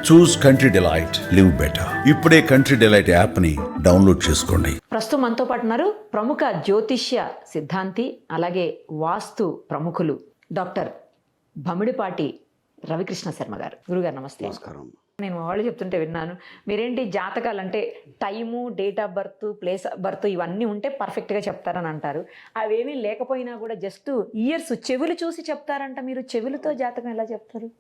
చూస్ country delight, live better. ఇప్పుడే country delight app ని download చేసుకోండి. ప్రస్తుతం మనతో పాటు ఉన్నారు ప్రముఖ జ్యోతిష్య సిద్ధాంతి అలాగే వాస్తు ప్రముఖులు డాక్టర్ భమిడిపాటి రవికృష్ణ శర్మ గారు. గురుగారు నమస్తే. నమస్కారం. నేను వాళ్ళు చెప్తుంటే విన్నాను, మీరేంటి జాతకాలు అంటే time, date of birth, place of birth ఇవన్నీ ఉంటే పర్ఫెక్ట్గా చెప్తారని అంటారు. అవేమీ లేకపోయినా కూడా జస్ట్ ఇయర్స్, చెవులు చూసి చెప్తారంట. మీరు చెవులతో జాతకం ఎలా చెప్తారు?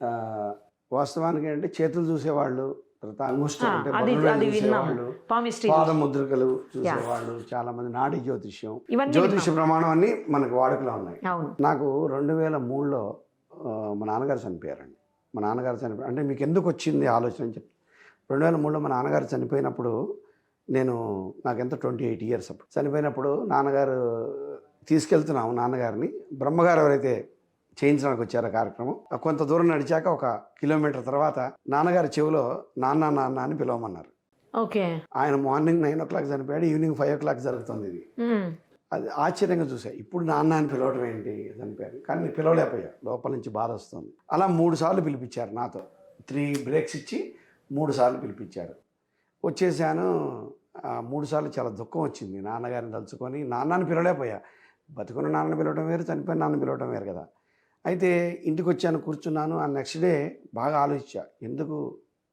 వాస్తవానికి అంటే చేతులు చూసేవాళ్ళు, తర్వాత అంగుష్టం అంటే అది బొటనవేలు విన్నాము, చూసేవాళ్ళు, పామిస్ట్రీ, పాద ముద్రికలు చూసేవాళ్ళు, చాలా మంది నాడి జ్యోతిష్యం, ఇవన్నీ జ్యోతిష్య ప్రమాణం అన్ని మనకు వాడుకలో ఉన్నాయి. అవును. నాకు 2003లో మా నాన్నగారు చనిపోయారండి. మా నాన్నగారు చనిపోయారు అంటే మీకు ఎందుకు వచ్చింది ఆలోచన అని చెప్పి, 2003లో మా నాన్నగారు చనిపోయినప్పుడు నాకు ఎంత 28 ఇయర్స్ అప్పుడు చనిపోయినప్పుడు నాన్నగారు తీసుకెళ్తున్నాము. నాన్నగారిని బ్రహ్మగారు ఎవరైతే చేయించడానికి వచ్చారు కార్యక్రమం, కొంత దూరం నడిచాక 1 కిలోమీటర్ తర్వాత నాన్నగారి చెవిలో నాన్న నాన్న అని పిలవమన్నారు. ఓకే. ఆయన మార్నింగ్ 9 o'clock చనిపోయాడు, ఈవినింగ్ 5 o'clock జరుగుతుంది. ఇది అది ఆశ్చర్యంగా చూసా. ఇప్పుడు నాన్న అని పిలవడం ఏంటి, చనిపోయారు కానీ నేను పిలవలేకపోయా, లోపల నుంచి బాధ వస్తుంది. అలా 3 సార్లు పిలిపించారు, నాతో 3 బ్రేక్స్ ఇచ్చి 3 సార్లు పిలిపించారు. వచ్చేసాను. 3 సార్లు చాలా దుఃఖం వచ్చింది. నాన్నగారిని తలుచుకొని నాన్నని పిలవలేకపోయా. బతుకున్న నాన్నని పిలవడం వేరు, చనిపోయిన నాన్న పిలవడం వేరు కదా. అయితే ఇంటికి వచ్చాను, కూర్చున్నాను. ఆ నెక్స్ట్ డే బాగా ఆలోచించా, ఎందుకు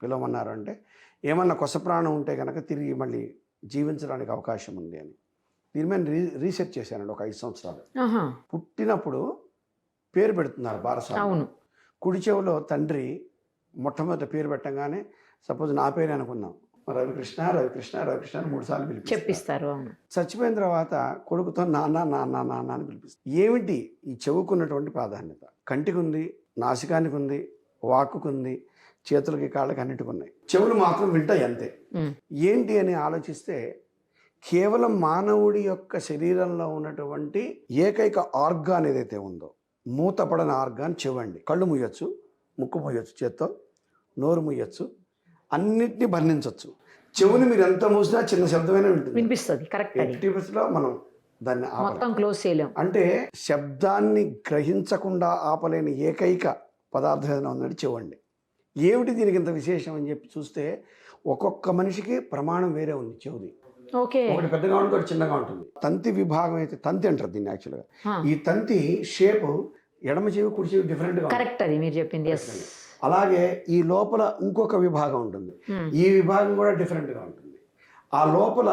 పిలవమన్నారు అంటే, ఏమన్నా కొస ప్రాణం ఉంటే కనుక తిరిగి మళ్ళీ జీవించడానికి అవకాశం ఉంది అని. దీని మీద రీసెర్చ్ చేశానండి ఒక 5 సంవత్సరాలు. పుట్టినప్పుడు పేరు పెడుతున్నారు బారసాలు. కుడి చెవిలో తండ్రి మొట్టమొదటి పేరు పెట్టగానే, సపోజ్ నా పేరు అనుకుందాం, రవికృష్ణ రవికృష్ణ రవికృష్ణ అని 3 సార్లు చెప్పిస్తారు. చచ్చిపోయిన తర్వాత కొడుకుతో నాన్న నాన్న నాన్న అని పిలిపిస్తారు. ఏమిటి ఈ చెవుకున్నటువంటి ప్రాధాన్యత? కంటికి ఉంది, నాసికానికి ఉంది, వాక్కుకు ఉంది, చేతులకి కాళ్ళకి అన్నిటికి ఉన్నాయి. చెవులు మాత్రం వింటాయి అంతే. ఏంటి అని ఆలోచిస్తే, కేవలం మానవుడి యొక్క శరీరంలో ఉన్నటువంటి ఏకైక ఆర్గాన్ ఏదైతే ఉందో, మూతపడని ఆర్గాన్ చెవండి. కళ్ళు ముయ్యొచ్చు, ముక్కు ముయ్యొచ్చు చేత్తో, నోరు ముయ్యొచ్చు, అన్నిటినీ బంధించవచ్చు. చెవుని మీరు ఎంత మూసినా చిన్న శబ్దమైనా వినిపిస్తుంది. కరెక్ట్. 80% మనం దాన్ని మొత్తం క్లోజ్ చేయలేం. అంటే శబ్దాన్ని గ్రహించకుండా ఆపలేని ఏకైక పదార్థం ఏదైనా ఉందంటే చెవండి. ఏమిటి దీనికి ఇంత విశేషం అని చెప్పి చూస్తే, ఒక్కొక్క మనిషికి ప్రమాణం వేరే ఉంది చెవుది. ఒకటి పెద్దగా ఉంటుంది, ఒకటి చిన్నగా ఉంటుంది. తంతి విభాగం అయితే, తంతి అంటారు దీన్ని యాక్చువల్గా. ఈ తంతి షేప్ ఎడమ చెవి కుడి చెవి డిఫరెంట్గా. కరెక్ట్, అది మీరు చెప్పింది. అలాగే ఈ లోపల ఇంకొక విభాగం ఉంటుంది, ఈ విభాగం కూడా డిఫరెంట్గా ఉంటుంది. ఆ లోపల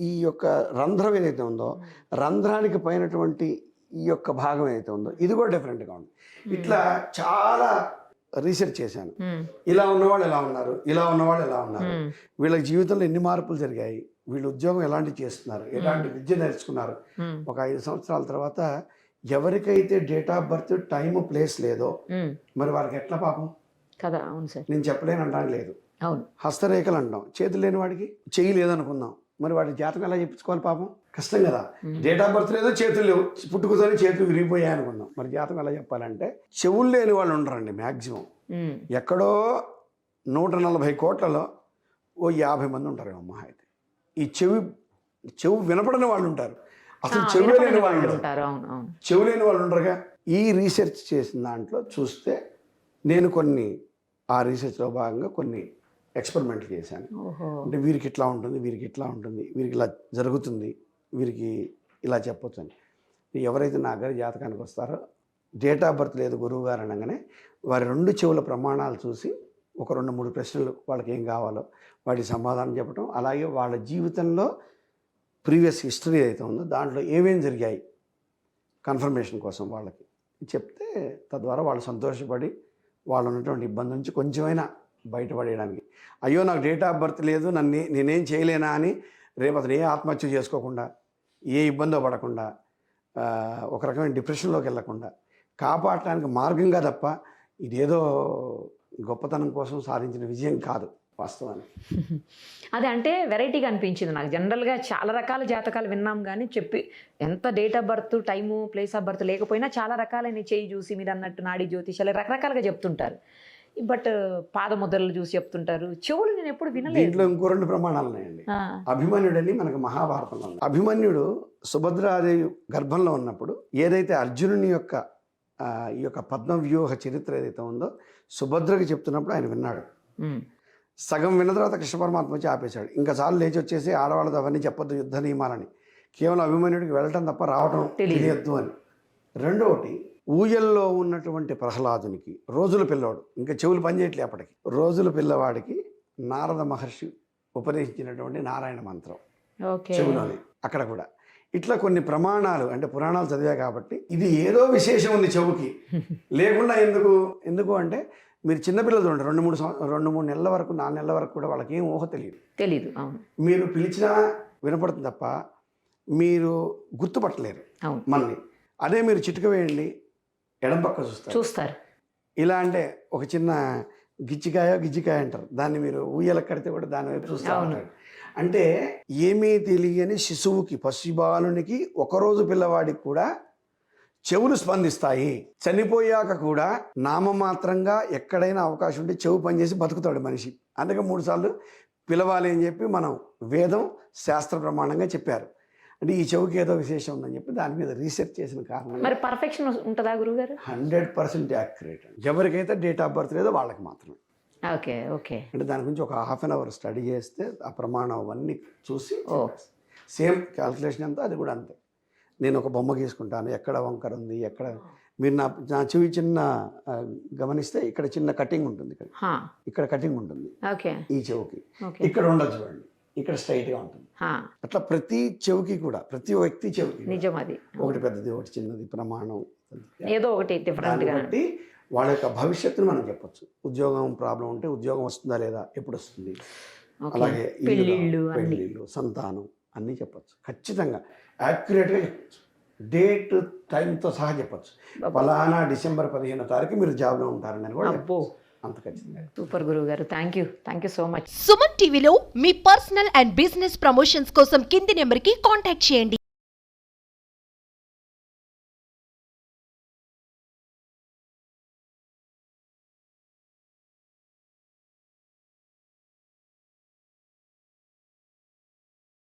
ఈ యొక్క రంధ్రం ఏదైతే ఉందో, రంధ్రానికి పైనటువంటి ఈ యొక్క భాగం ఏదైతే ఉందో, ఇది కూడా డిఫరెంట్గా ఉంది. ఇట్లా చాలా రీసెర్చ్ చేశాను. ఇలా ఉన్నవాళ్ళు ఎలా ఉన్నారు, ఇలా ఉన్నవాళ్ళు ఎలా ఉన్నారు, వీళ్ళ జీవితంలో ఎన్ని మార్పులు జరిగాయి, వీళ్ళు ఉద్యోగం ఎలాంటివి చేస్తున్నారు, ఎలాంటి విద్య నేర్చుకున్నారు. ఒక 5 సంవత్సరాల తర్వాత ఎవరికైతే date of birth, time, place లేదో మరి వారికి ఎట్లా పాపం కదా. అవును సార్. నేను చెప్పలేను అంటాను లేదు. అవును. హస్తరేఖలు అంటాం, చేతులు లేని వాడికి చెయ్యి లేదనుకుందాం, మరి వాడి జాతకం ఎలా చెప్పించుకోవాలి పాపం, కష్టం కదా. డేట్ ఆఫ్ బర్త్ లేదో, చేతులు లేవు, పుట్టుకతోనే చేతులు విరిగిపోయాయి అనుకుందాం, మరి జాతకం ఎలా చెప్పాలంటే, చెవులు లేని వాళ్ళు ఉండరండి మ్యాక్సిమం. ఎక్కడో 140 కోట్లలో ఓ 50 మంది ఉంటారు అమ్మ. అయితే ఈ చెవు వినపడని వాళ్ళు ఉంటారు, అసలు చెవు లేని వాళ్ళు ఉంటారు. చెవు లేని వాళ్ళు ఉండరుగా. ఈ రీసెర్చ్ చేసిన దాంట్లో చూస్తే నేను ఆ రీసెర్చ్లో భాగంగా కొన్ని ఎక్స్పెరిమెంట్లు చేశాను. అంటే వీరికి ఇట్లా ఉంటుంది, వీరికి ఇట్లా ఉంటుంది, వీరికి ఇలా జరుగుతుంది, వీరికి ఇలా చెప్పొచ్చు అని. ఎవరైతే నా గారి జాతకానికి వస్తారో, డేట్ ఆఫ్ బర్త్ లేదు గురువు గారు అనగానే, వారి 2 చెవుల ప్రమాణాలు చూసి ఒక 2-3 ప్రశ్నలు, వాళ్ళకి ఏం కావాలో వాటి సమాధానం చెప్పడం, అలాగే వాళ్ళ జీవితంలో ప్రీవియస్ హిస్టరీ ఏదైతే ఉందో దాంట్లో ఏమేమి జరిగాయి కన్ఫర్మేషన్ కోసం వాళ్ళకి చెప్తే, తద్వారా వాళ్ళు సంతోషపడి వాళ్ళు ఉన్నటువంటి ఇబ్బంది నుంచి కొంచెమైనా బయటపడేయడానికి, అయ్యో నాకు డేట్ ఆఫ్ బర్త్ లేదు, నేనేం చేయలేనా అని రేపు అతను ఏ ఆత్మహత్య చేసుకోకుండా, ఏ ఇబ్బందో పడకుండా, ఒక రకమైన డిప్రెషన్లోకి వెళ్ళకుండా కాపాడటానికి మార్గంగా తప్ప ఇదేదో గొప్పతనం కోసం సాధించిన విజయం కాదు వాస్తవానికి. అదే అంటే వెరైటీగా అనిపించింది నాకు. జనరల్గా చాలా రకాల జాతకాలు విన్నాం, కానీ ఎంత date of birth, time, place of birth లేకపోయినా చాలా రకాలైన చేయి చూసి, మీరు అన్నట్టు నాడి జ్యోతిషాలు రకరకాలుగా చెప్తుంటారు. బట్ పాద ముద్రలు చూసి చెప్తుంటారు. చెవులు నేను ఎప్పుడు వినలేదు. దీంట్లో ఇంకో 2 ప్రమాణాలు ఉన్నాయండి. అభిమన్యుడని మనకు మహాభారతంలో ఉంది. అభిమన్యుడు సుభద్రాదేవి గర్భంలో ఉన్నప్పుడు ఏదైతే అర్జునుని యొక్క ఈ యొక్క పద్మవ్యూహ చరిత్ర ఏదైతే ఉందో సుభద్రకి చెప్తున్నప్పుడు ఆయన విన్నాడు. సగం విన్న తర్వాత కృష్ణ పరమాత్మ వచ్చి ఆపేశాడు. ఇంకా చాలు లేచి వచ్చేసి ఆడవాళ్ళతో అవన్నీ చెప్పొద్దు యుద్ధ నియమాలని, కేవలం అభిమన్యుడికి వెళ్ళటం తప్ప రావటం తెలియద్దు అని. రెండవటి, ఊయల్లో ఉన్నటువంటి ప్రహ్లాదునికి రోజుల పిల్లవాడు, ఇంకా చెవులు పనిచేయట్లే అప్పటికి, రోజుల పిల్లవాడికి నారద మహర్షి ఉపదేశించినటువంటి నారాయణ మంత్రం చెవులోని అక్కడ కూడా. ఇట్లా కొన్ని ప్రమాణాలు, అంటే పురాణాలు చదివా కాబట్టి ఇది ఏదో విశేషం ఉంది చెవుకి, లేకుండా ఎందుకు అంటే మీరు చిన్నపిల్లలు చూడండి, 2-3 నెలల వరకు 4 నెలల వరకు కూడా వాళ్ళకి ఏం ఊహ తెలియదు. మీరు పిలిచినా వినపడుతుంది తప్ప మీరు గుర్తుపట్టలేరు మనల్ని. అదే మీరు చిటుక వేయండి, ఎడం పక్క చూస్తారు. ఇలా అంటే ఒక చిన్న గిజ్జికాయ అంటారు, దాన్ని మీరు ఊయల కడితే కూడా దాని వైపు చూస్తూ ఉంటారు. అంటే ఏమీ తెలియని శిశువుకి, పసిబాలునికి, ఒకరోజు పిల్లవాడికి కూడా చెవులు స్పందిస్తాయి. చనిపోయాక కూడా నామమాత్రంగా ఎక్కడైనా అవకాశం ఉంటే చెవు పనిచేసి బతుకుతాడు మనిషి. అందుకే 3 సార్లు పిలవాలి అని చెప్పి మనం వేదం శాస్త్ర ప్రమాణంగా చెప్పారు. అంటే ఈ చెవుకి ఏదో విశేషం ఉందని చెప్పి దాని మీద రీసెర్చ్ చేసిన కారణం. మరి పర్ఫెక్షన్ ఉంటుందా గురుగారు? 100% యాక్యురేట్. ఎవరికైతే డేట్ ఆఫ్ బర్త్ లేదో వాళ్ళకి మాత్రమే. ఓకే. అంటే దాని గురించి ఒక ½ అన్ అవర్ స్టడీ చేస్తే ఆ ప్రమాణం అవన్నీ చూసి సేమ్ క్యాల్కులేషన్ అంతా అది కూడా అంతే. నేను ఒక బొమ్మ గీసుకుంటాను, ఎక్కడ వంకర ఉంది, ఎక్కడ. మీరు నా చెవి చిన్న గమనిస్తే ఇక్కడ చిన్న కటింగ్ ఉంటుంది, ఇక్కడ కటింగ్ ఉంటుంది ఈ చెవికి, ఇక్కడ ఉండదు చూడండి, ఇక్కడ స్ట్రైట్గా ఉంటుంది. అట్లా ప్రతి చెవికి కూడా, ప్రతి వ్యక్తి చెవికి నిజం అది, ఒకటి పెద్దది ఒకటి చిన్నది ప్రమాణం ఏదో ఒకటి డిఫరెంట్ బట్టి వాళ్ళ యొక్క భవిష్యత్తును మనం చెప్పొచ్చు. ఉద్యోగం ప్రాబ్లం ఉంటే ఉద్యోగం వస్తుందా లేదా, ఎప్పుడు వస్తుంది, అలాగే పెళ్ళిళ్ళు, సంతానం అన్నీ చెప్పచ్చు. ఖచ్చితంగా యాక్యురేట్గా చెప్పచ్చు, డేట్ టైంతో సహా చెప్పచ్చు. ఫలానా డిసెంబర్ 15వ తారీఖు మీరు జాబ్లో ఉంటారని కూడా అంత ఖచ్చితంగా. సూపర్ గురువు గారు, thank you so much. Suman టీవీలో మీ పర్సనల్ అండ్ బిజినెస్ ప్రమోషన్స్ కోసం కింది నెంబర్కి కాంటాక్ట్ చేయండి.